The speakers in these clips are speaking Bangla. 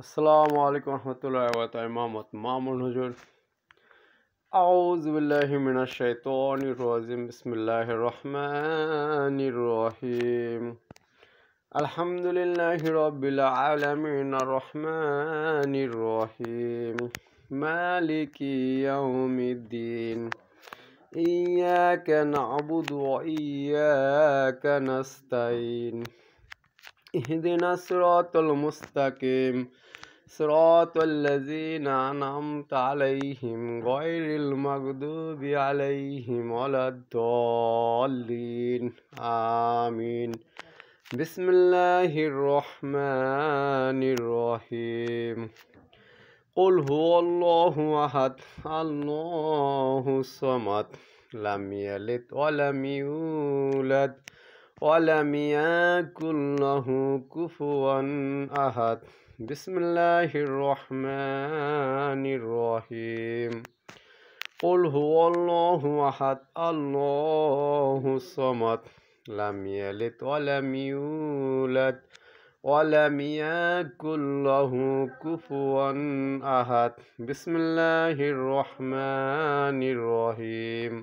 আসসালামু আলাইকুম রহমতুল্লাহি ওয়া বারাকাতুহু মোহাম্মদ মামুন হুজুর আউযু বিল্লাহি মিনাশ শাইতানির রাজিম বিসমিল্লাহির রহমানির রহিম আলহামদুলিল্লাহি রাব্বিল আলামিন আর রহমানির রহিম মালিকি ইয়াউমিদ্দিন ইয়্যাকা না'বুদু ওয়া ইয়্যাকা নাস্তাইন ইহদিনাস সিরাতাল মুস্তাকিম صراط الذين أنعمت عليهم غير المغضوب عليهم ولا الضالين آمين بسم الله الرحمن الرحيم قل هو الله أحد الله الصمد لم يلد ولم يولد ولم يكن له كفوا أحد بسم الله الرحمن الرحيم قل هو الله أحد الله الصمد لم يلد ولم يولد ولم يكن له كفوا أحد بسم الله الرحمن الرحيم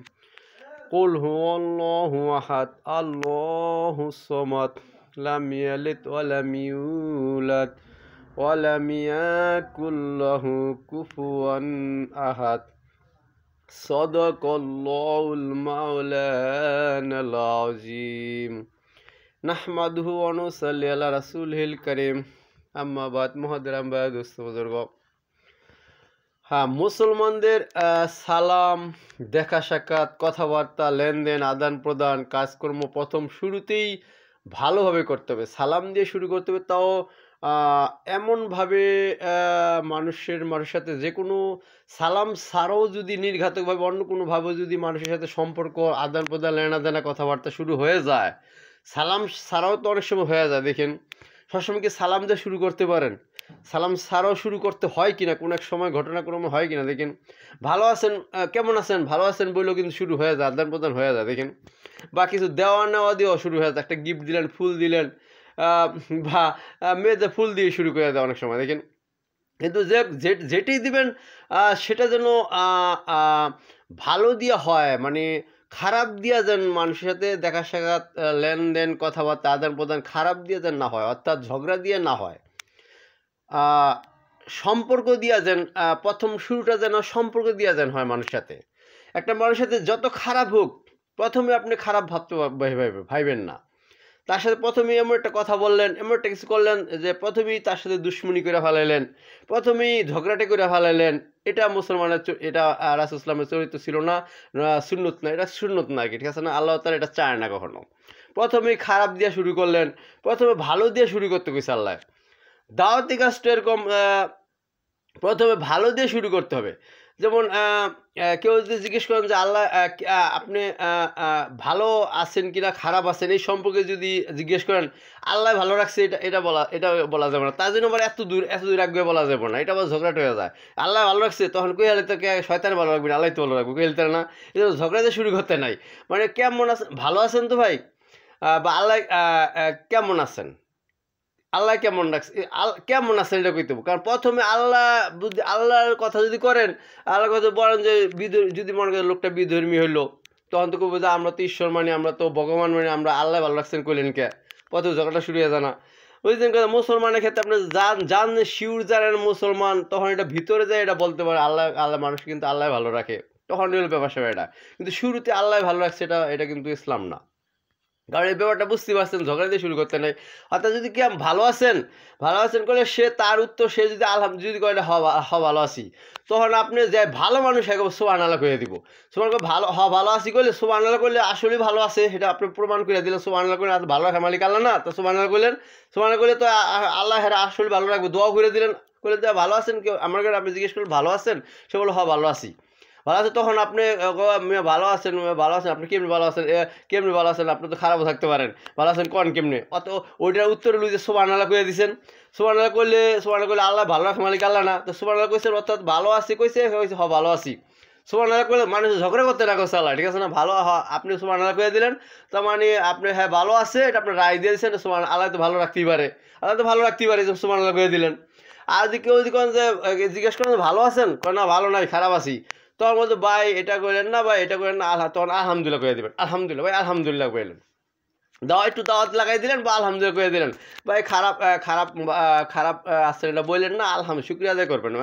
قل هو الله أحد الله الصمد لم يلد ولم يولد ولم يكن له كفوا أحد صدق الله المولانا العظيم نحمده ونصلي على رسوله الكريم أما بعد محترم ভাই দোস্ত বুজুর্গ মুসলমানদের সালাম দেখা সাক্ষাৎ কথাবার্তা লেনদেন আদান প্রদান কাজকর্ম প্রথম শুরুতেই ভালোভাবে করতে হবে, সালাম দিয়ে শুরু করতে হবে। তাও এমনভাবে মানুষের সাথে যে কোনো সালাম ছাড়াও যদি নির্ঘাতকভাবে অন্য কোনোভাবে যদি মানুষের সাথে সম্পর্ক আদান প্রদান লেনাদেনা কথাবার্তা শুরু হয়ে যায়, সালাম ছাড়াও তো অনেক সময় হয়ে যায়। দেখেন সবসময় কি সালাম দিয়ে শুরু করতে পারেন? সালাম ছাড়াও শুরু করতে হয় কিনা, কোনো এক সময় ঘটনাক্রম হয় কিনা। দেখেন ভালো আছেন, কেমন আছেন, ভালো আছেন বললেও কিন্তু শুরু হয়ে যায়, আদান প্রদান হয়ে যায়। দেখেন বা কিছু দেওয়া নেওয়া দিয়েও শুরু হয়ে যায়, একটা গিফট দিলেন, ফুল দিলেন, বা মেয়েদের ফুল দিয়ে শুরু করে দেয় অনেক সময়। দেখেন কিন্তু যেটি দিবেন সেটা যেন ভালো দিয়া হয়, মানে খারাপ দিয়া যেন মানুষের সাথে দেখা সাক্ষাৎ লেনদেন কথাবার্তা আদান প্রদান খারাপ দিয়ে যেন না হয়, অর্থাৎ ঝগড়া দিয়ে না হয়, সম্পর্ক দিয়া যেন প্রথম শুরুটা যেন সম্পর্ক দিয়া যেন হয় মানুষের সাথে। একটা মানুষের সাথে যত খারাপ হোক প্রথমে আপনি খারাপ ভাবতে ভাইবেন না। তার সাথে প্রথমেই এমন একটা কথা বললেন, এমন একটা কিছু করলেন যে প্রথমেই তার সাথে দুশ্মনী করে ফেলাইলেন, প্রথমেই ঝগড়াটে করে ফেলাইলেন। এটা মুসলমানের এটা রাসূল ইসলামের চরিত্র ছিল না, সুন্নত না, এটা সুন্নত না আর কি, ঠিক আছে না? আল্লাহ তাআলা এটা চায় না কখনো। প্রথমেই খারাপ দিয়ে শুরু করলেন, প্রথমে ভালো দিয়ে শুরু করতে কইছে আল্লাহ। দাওয়াতি কাজটা এরকম প্রথমে ভালো দিয়ে শুরু করতে হবে। যেমন কেউ যদি জিজ্ঞেস করেন যে আল্লাহ আপনি ভালো আছেন কিনা খারাপ আছেন এই সম্পর্কে যদি জিজ্ঞেস করেন, আল্লাহ ভালো রাখছে এটা বলা যাবে না। তার জন্য আবার এত দূর আগে বলা যাবে না, এটা আবার ঝগড়াটা হয়ে যায়। আল্লাহ ভালো রাখছে তখন কই হলে তো শয়তান ভালো রাখবে, আল্লাহ তো ভালো রাখবে, কই হলে না, এটা ঝগড়াতে শুরু করতে নাই। মানে কেমন আছেন, ভালো আছেন তো ভাই, বা আল্লাহ কেমন আছেন, আল্লাহ কেমন রাখছে, কেমন আছেন এটা কইতে হবে। কারণ প্রথমে আল্লাহর কথা যদি করেন, আল্লাহর কথা বলেন যে যদি মনে করেন লোকটা বিধর্মী হইলো, তখন তো কইবো যে আমরা তো ঈশ্বর মানি, আমরা তো ভগবান মানি, আমরা আল্লাহ ভালো রাখছেন কইলেন কে, প্রথমে ঝগড়াটা শুরু হয়ে জানা। ওই দিন মুসলমানের ক্ষেত্রে আপনি জান শিউর জানেন মুসলমান, তখন এটা ভিতরে যায় এটা বলতে পারে আল্লাহ মানুষ কিন্তু আল্লাহ ভালো রাখে, তখন হলো ব্যাপার সেবা এটা। কিন্তু শুরুতে আল্লাহ ভালো রাখছে এটা কিন্তু ইসলাম না। কারণ এই ব্যাপারটা বুঝতে পারছেন, ঝগড়া দিয়ে শুরু করতে নাই। অর্থাৎ যদি কি ভালো আছেন করলে সে তার উত্তর সে যদি যদি করে ভালো আছি, তখন আপনি যে ভালো মানুষ একবার সুবহানাল্লাহ করে দিব। ভালো আছি করলে সুবহানাল্লাহ করলে আসলেই ভালো আছে, সেটা আপনি প্রমাণ করে দিলেন। সুবহানাল্লাহ করলে ভালো রাখা মালিক আল্লাহ না, তো সুবহানাল্লাহ করলেন, সুবহানাল্লাহ করলে তো আল্লাহ আসলে ভালো রাখবো, দোয়া করে দিলেন, করলেন যে ভালো আছেন। কেউ আমার কাছে আপনি জিজ্ঞেস করলেন ভালো আছেন, সে বললো ভালো আছি। ভালো আছে, তখন আপনি ভালো আছেন আপনি কেমনি ভালো আছেন, কেমনি ভালো আছেন, আপনি তো খারাপও থাকতে পারেন, ভালো আছেন কোন কেমনি, অত ওইটার উত্তর লই যে সুবহানাল্লাহ কইয়া দিছেন। সুবহানাল্লাহ করলে আল্লাহ ভালো রাখা মালিক আল্লাহ না, তো সুবহানাল্লাহ কইছেন, অর্থাৎ ভালো আছি কইছে ভালো আছি। সুবহানাল্লাহ করলে মানুষ ঝগড়া করতে না করছে আল্লাহ, ঠিক আছে না? ভালো আপনি সুবহানাল্লাহ কইয়া দিলেন, তার মানে আপনি হ্যাঁ ভালো আছে, এটা আপনি রায় দিয়ে দিয়েছেন। আল্লাহ তো ভালো রাখতেই পারে, যে সুবহানাল্লাহ কইয়া দিলেন। আর যদি কেউ যদি কোন যে জিজ্ঞেস করেন ভালো আছেন, না ভালো নাই খারাপ আছি, তখন বলতো ভাই এটা করেন না, ভাই এটা করেন না, তখন আলহামদুলিল্লাহ করে দেবেন, আলহামদুলিল্লাহ ভাই আলহামদুলিল্লাহ করেন, একটু দাওয়াত লাগাই দিলেন বা আলহামদুলিল্লাহ করে দিলেন, ভাই খারাপ খারাপ খারাপ আসছে এটা বললেন না, আলহামদুলিল্লাহ শুক্রিয়া আদায় করবেন,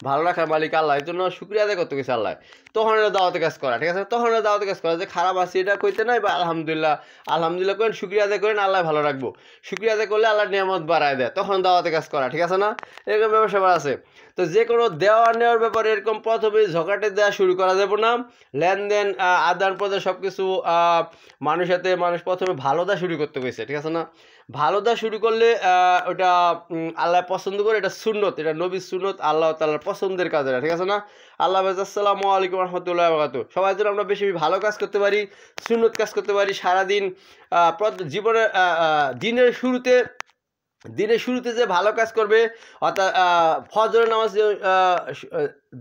ভালো রাখার মালিক আল্লাহ, এই জন্য শুক্রিয়া আদায় করতে গেছে আল্লাহ, তখন এটা দাওয়াতে কাজ করা, ঠিক আছে, তখন এটা দাওয়াতে কাজ করা যে খারাপ আছে এটা কইতে নাই, বা আলহামদুলিল্লাহ আলহামদুলিল্লাহ করেন, শুক্রিয়া আদায় করেন, আল্লাহ ভালো রাখবো, শুক্রিয়া আদায় করলে আল্লাহ নিয়ামত বাড়ায় দেয়, তখন দাওয়াতে কাজ করা, ঠিক আছে না, এরকম ব্যবসা আছে। তো যে কোনো দেওয়া নেওয়ার ব্যাপারে এরকম প্রথমে ঝগড়াটে দেওয়া শুরু করা যাবে না, লেনদেন আদান প্রদান সব কিছু মানুষের সাথে মানুষ প্রথমে ভালো দেওয়া শুরু করতে গেছে, ঠিক আছে না, ভালো দেওয়া শুরু করলে ওটা আল্লাহ পছন্দ করে, এটা সুন্নত, এটা নবীর সুন্নত, আল্লাহ তাআলার পছন্দের কাজ, এটা ঠিক আছে না। আল্লাহ হাফেজ, আসসালামু আলাইকুম রহমতুল্লাহ বারাকাতুহু। সবাই যেন আমরা বেশি ভালো কাজ করতে পারি, সুন্নত কাজ করতে পারি সারাদিন, জীবনের দিনের শুরুতে যে ভালো কাজ করবে, অর্থাৎ ফজরের নামাজ,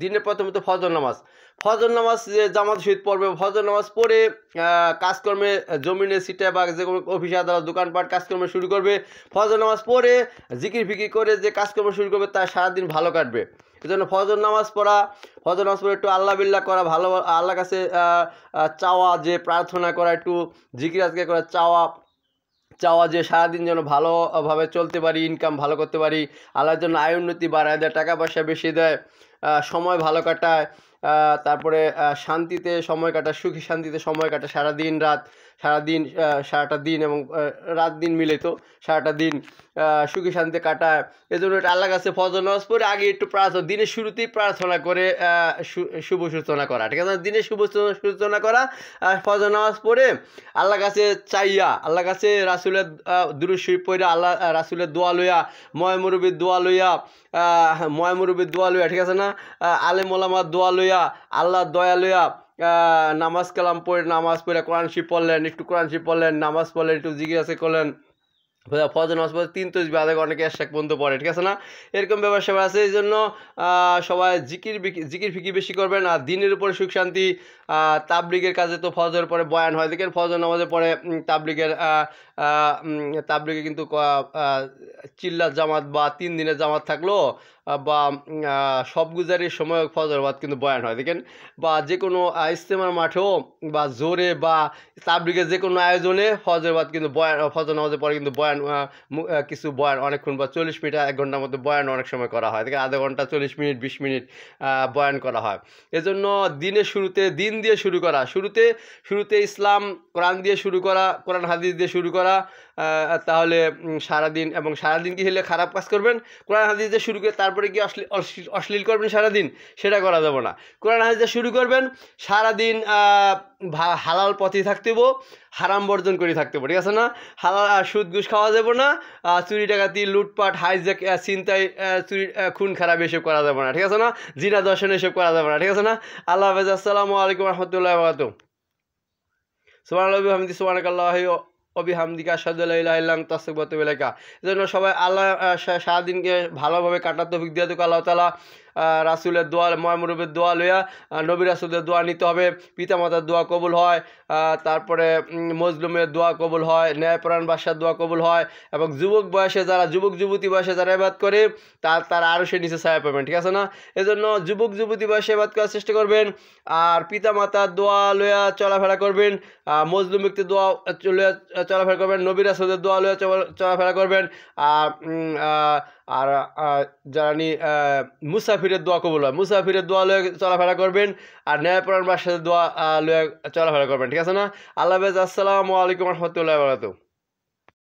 দিনের প্রথমত ফজর নামাজ যে জামাত সহিত পড়বে, ফজর নামাজ পড়ে কাজকর্মে জমিনে সিটে বা যে কোনো অফিস আদালত দোকানপাট কাজকর্ম শুরু করবে, ফজর নামাজ পড়ে জিকির ফিকির করে যে কাজকর্ম শুরু করবে, তার সারাদিন ভালো কাটবে। এই জন্য ফজর নামাজ পড়া, ফজর নামাজ পড়ে একটু আল্লাহ বিল্লাহ করা, ভালো আল্লাহর কাছে চাওয়া, যে প্রার্থনা করা, একটু জিকির আজকে করা, চাওয়া যে সারাদিন যেন ভালোভাবে চলতে পারি, ইনকাম ভালো করতে পারি, আল্লাহর জন্য আয় উন্নতি বাড়ায় দেয়, টাকা পয়সা বেশি দেয়, সময় ভালো কাটায়, তারপরে শান্তিতে সময় কাটায়, সুখী শান্তিতে সময় কাটায়, সারাটা দিন এবং রাত দিন মিলে তো সারাটা দিন সুখী শান্তিতে কাটায়। এই জন্য এটা আল্লাহর কাছে ফজর নামাজ পড়ে আগে একটু প্রার্থনা, দিনের শুরুতেই প্রার্থনা করে শুভ সূচনা করা, ঠিক আছে, দিনের শুভ সূচনা করা, ফজর নামাজ পড়ে আল্লাহর কাছে চাইয়া, আল্লাহর কাছে রাসূলের দুরূদ শরীফ পড়ে, আল্লাহ রাসূলের দোয়া লইয়া, ময় মুরব্বির দোয়া লইয়া, ঠিক আছে না, আলেম ওলামার দোয়া লইয়া, আল্লাহর দয়া লইয়া নামাজ কালাম পড়ে, নামাজ পড়ে কোরআন শরীফ পড়লেন, একটু কোরআন শরীফ পড়লেন, নামাজ পড়লেন, একটু জিজ্ঞাসা করলেন, ফজর নামাজ পড়ে 3 তাসবিহ আদায় করে, অনেকে এশাক পর্যন্ত পড়ে, ঠিক আছে না, এরকম ব্যবসা আছে। এই জন্য সবাই জিকির ফিকির বেশি করবেন, আর দিনের উপরে সুখ শান্তি। তাবলিগের কাজে তো ফজর পরে বয়ান হয়, দেখেন ফজর নামাজের পরে তাবলিগে কিন্তু চিল্লার জামাত বা 3 দিনের জামাত থাকলো, বা সব গুজারির সময় ফজরবাদ কিন্তু বয়ান হয়, দেখেন, বা যে কোনো ইজতেমার মাঠেও বা জোরে বা তাবলিগের যে কোনো আয়োজনে ফজরবাদ কিন্তু বয়ান, ফজর নামাজের পরে কিন্তু বয়ান, কিছু বয়ান অনেকক্ষণ বা 40 মিনিট 1 ঘন্টার মধ্যে বয়ান অনেক সময় করা হয়, দেখেন আধা ঘন্টা 40 মিনিট 20 মিনিট বয়ান করা হয়। এজন্য দিনের শুরুতে দিন দিয়ে শুরু করা, শুরুতে ইসলাম কোরআন দিয়ে শুরু করা, কোরআন হাদিস দিয়ে শুরু করা, তাহলে সারাদিন, এবং সারাদিন কি হলে খারাপ কাজ করবেন, কোরআন হাদিস দিয়ে শুরু করে তারপরে কি অশ্লীল করবেন সারাদিন, সেটা করা যাবে না। কোরআন হাদিস দিয়ে শুরু করবেন, সারাদিন হালাল পথে থাকতে হবো, হারাম বর্জন করে থাকতে হবো, ঠিক আছে না, হালাল সুদ ঘুষ খাওয়া যাবে না, চুরি ডাকাতি লুটপাট হাইজ্যাক ছিনতাই চুরি খুন খারাপ এসব করা যাবে না, ঠিক আছে না, জিনা দর্শন এসব করা যাবে না, ঠিক আছে না। আল্লাহ হাফেজ, আসসালামু আলাইকুম রহমতুল্লাহ বারাকাতুহু। সুবহানাল্লাহি ওয়া বিহামদিহি, সুবহানাকাল্লাহি ওয়া বিহামদিকা, আশহাদু আল্লা ইলাহা ইল্লা আনতা, আস্তাগফিরুকা ওয়া আতুবু ইলাইকা। এজন্য সবাই আল্লাহ সারাদিনকে ভালোভাবে কাটার তৌফিক দিয়ে দেখ আল্লাহ তাআলা। রাসূলের দোয়া, ময় মুরব্বির দোয়া লইয়া, নবী রাসূলের দোয়া নিতে হবে, পিতামাতার দোয়া কবুল হয়, তারপরে মজলুমের দোয়া কবুল হয়, ন্যায়পরায়ণ বাদশার দোয়া কবুল হয়, এবং যুবক যুবতী বয়সে যারা ইবাদত করে তারা আরও সে নিচে ছায়া পাবেন, ঠিক আছে না। এজন্য যুবক যুবতী বয়সে ইবাদত করার চেষ্টা করবেন, আর পিতামাতার দোয়া লইয়া চলাফেরা করবেন, মজলুম ব্যক্তির দোয়া লইয়া চলাফেরা করবেন, নবী রাসূলের দোয়া লইয়া চলাফেরা করবেন, আর যারা মুসাফিরের দোয়া কবুল হয়, মুসাফিরের দোয়া লয়ে চলাফেরা করবেন, আর ন্যায়পরায়ণ বাদশার দোয়া লয়ে চলাফেরা করবেন, ঠিক আছে না। আল্লাহ হাফেজ, আসসালামু আলাইকুম রহমতুল্লাহি ওয়া বারাকাতুহু।